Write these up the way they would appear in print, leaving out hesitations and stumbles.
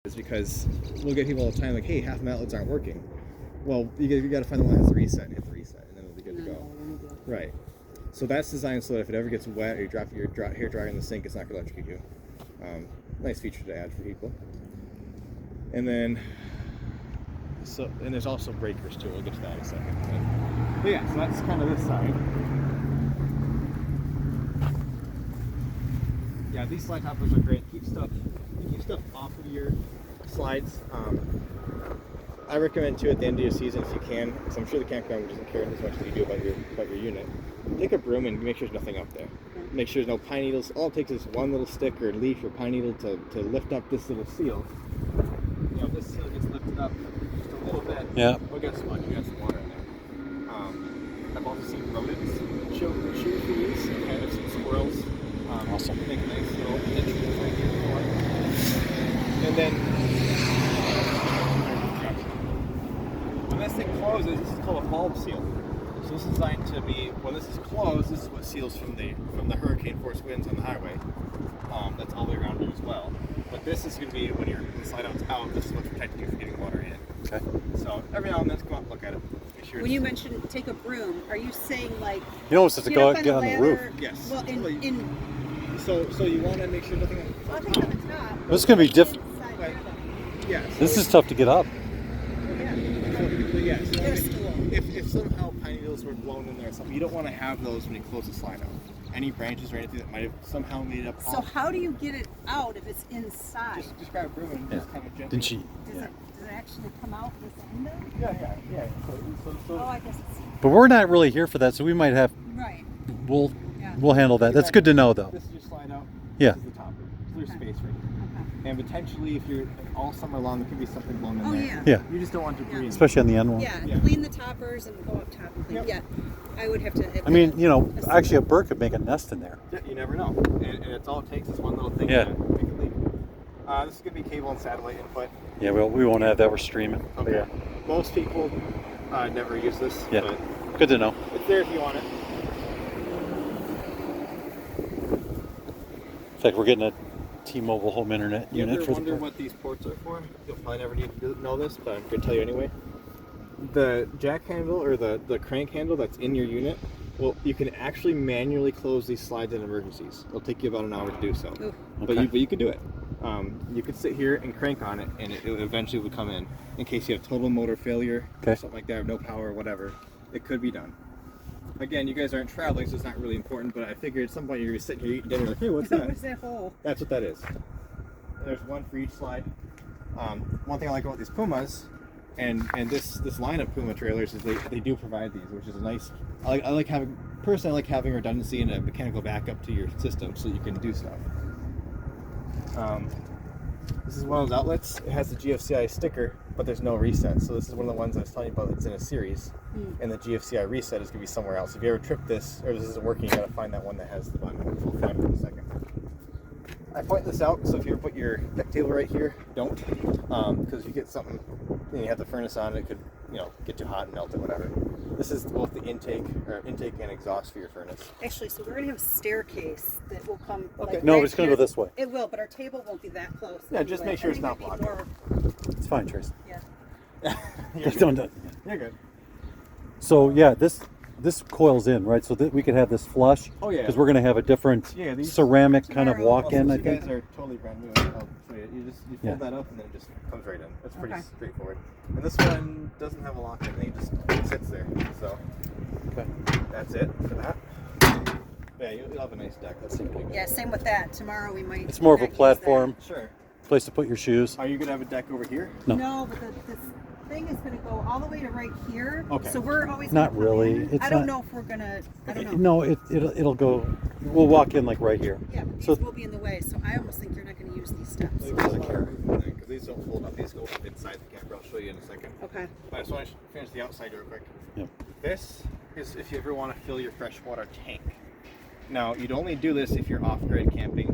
is because we'll get people all the time like, hey, half my outlets aren't working. Well, you got to find the one that has the reset, hit the reset, and then it'll be good to go. Right. So that's designed so that if it ever gets wet or you drop your hair dryer in the sink, it's not going to electrocute you. Nice feature to add for people. And then, and there's also breakers too. We'll get to that in a second. But yeah, so that's kind of this side. Yeah, these slide toppers are great. Keep stuff off of your slides. I recommend too at the end of your season if you can, because I'm sure the campground doesn't care as much as you do about your unit. Take a broom and make sure there's nothing up there. Make sure there's no pine needles. All it takes is one little stick or leaf or pine needle to lift up this little seal. You know, if this seal gets lifted up just a little bit, well, guess what? You got some water in there. I've also seen rodents chew for use, and I've seen squirrels. Awesome. Make a nice little niche right here for it. And then when this thing closes, this is called a bulb seal. So this is designed to be, when this is closed, this is what seals from the hurricane force winds on the highway. That's all the way around it as well. But this is going to be, when your slide out's out, this is what's protecting you from getting water in. Okay. So every now and then, come out and look at it. Make sure when you mentioned take a broom, are you saying like you know, it's to go get on the roof? Yes. Well, so you want to make sure nothing on the top. This is going to be different. Yeah. This is tough to get up. Yes. If somehow pine needles were blown in there or something, you don't want to have those when you close the slide out. Any branches or anything that might have somehow made it up. So how do you get it out if it's inside? Just grab a broom and just kind of gently. Didn't she? Does it actually come out this end? Yeah. Oh, I guess it's. But we're not really here for that, so we might have. Right. We'll handle that. That's good to know, though. This is your slide out. Yeah. This is the top. So there's space right here. And potentially, if you're all summer long, there could be something blown in there. Yeah. You just don't want debris. Especially on the end one. Yeah, clean the toppers and go up top and clean. Yeah, I would have to. I mean, you know, actually a bird could make a nest in there. Yeah, you never know. And it's all it takes is one little thing to make it leak. This is going to be cable and satellite input. Yeah, we won't have that. We're streaming. Okay. Yeah. Most people never use this. Yeah. But good to know. It's there if you want it. In fact, we're getting a T-Mobile home internet unit for the wonder what these ports are for? You'll probably never need to know this, but I'm going to tell you anyway. The jack handle or the crank handle that's in your unit, well, you can actually manually close these slides in emergencies. It'll take you about an hour to do so. Ooh. But you could do it. You could sit here and crank on it, and it eventually would come in case you have total motor failure or something like that, no power, whatever. It could be done. Again, you guys aren't traveling, so it's not really important, but I figured at some point you're sitting here eating dinner like, hey, what's that? What's that hole? That's what that is. There's one for each slide. One thing I like about these Pumas, and this line of Puma trailers is they do provide these, which is a nice. I like having redundancy and a mechanical backup to your system so you can do stuff. This is one of those outlets. It has the GFCI sticker, but there's no reset. So this is one of the ones I was telling you about that's in a series. And the GFCI reset is going to be somewhere else. If you ever trip this, or this isn't working, you got to find that one that has the button. We'll find it in a second. I point this out, so if you ever put your deck table right here, don't. Because if you get something, and you have the furnace on, it could, get too hot and melt it, whatever. This is both the intake and exhaust for your furnace. Actually, so we're going to have a staircase that will come. Okay. Like, No, right it's going to go this way. It will, but our table won't be that close. Yeah, just make sure it's not blocked. It's fine, Trace. Yeah. You're Don't. You're good. So yeah, this coils in, right? So that we could have this flush. Oh yeah. Because we're going to have a different ceramic kind of walk-in. I think. These guys are totally brand new. I'll show you. You fold that up and then it just comes right in. It's pretty straightforward. And this one doesn't have a lock in. It just sits there. So that's it for that. Yeah, you'll have a nice deck. That's pretty good. Yeah, same with that. Tomorrow we might. It's more of a platform. Sure. Place to put your shoes. Are you gonna have a deck over here? No, but this thing is going to go all the way to right here. Okay. So we're always Not really. I don't know if we're gonna. I don't No, know. it'll go. We'll walk in like right here. Yeah, but So these will be in the way. So I almost think you're not going to use these steps. Because these don't fold up. These go inside the camper. I'll show you in a second. Okay. But I just want to finish the outside real quick. Yep. This is if you ever want to fill your freshwater tank. Now, you'd only do this if you're off-grid camping,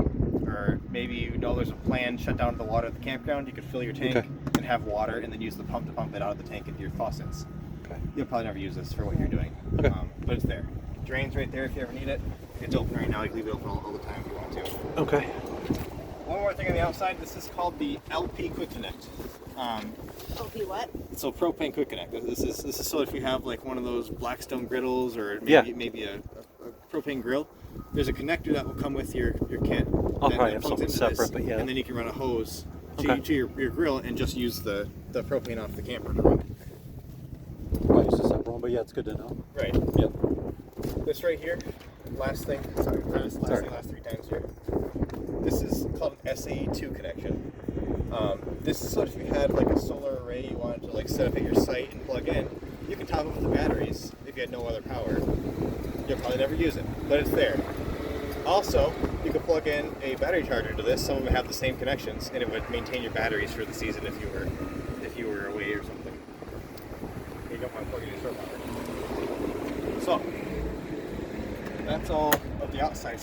or maybe there's a planned shutdown of the water at the campground. You could fill your tank and have water, and then use the pump to pump it out of the tank into your faucets. Okay. You'll probably never use this for what you're doing. Okay. But it's there. Drains right there if you ever need it. It's open right now. You can leave it open all the time if you want to. Okay. One more thing on the outside. This is called the LP Quick Connect. LP what? So propane quick connect. This is so if you have like one of those Blackstone griddles or maybe a propane grill, there's a connector that will come with your kit. I'll that probably have plugs something into separate, this, but yeah. and then you can run a hose to, Okay. to your grill and just use the propane off the camper to run it. I used a separate one, but yeah, it's good to know. Right. Yep. This right here, last thing. Sorry, last 3 times here. This is called an SAE2 connection. This is so if you had like a solar array you wanted to like set up at your site and plug in, you can top it with the batteries if you had no other power. You'll probably never use it, but it's there. Also, you could plug in a battery charger to this. Some of them have the same connections, and it would maintain your batteries for the season if you were away or something. You don't want to plug in your shore power. So that's all of the outside.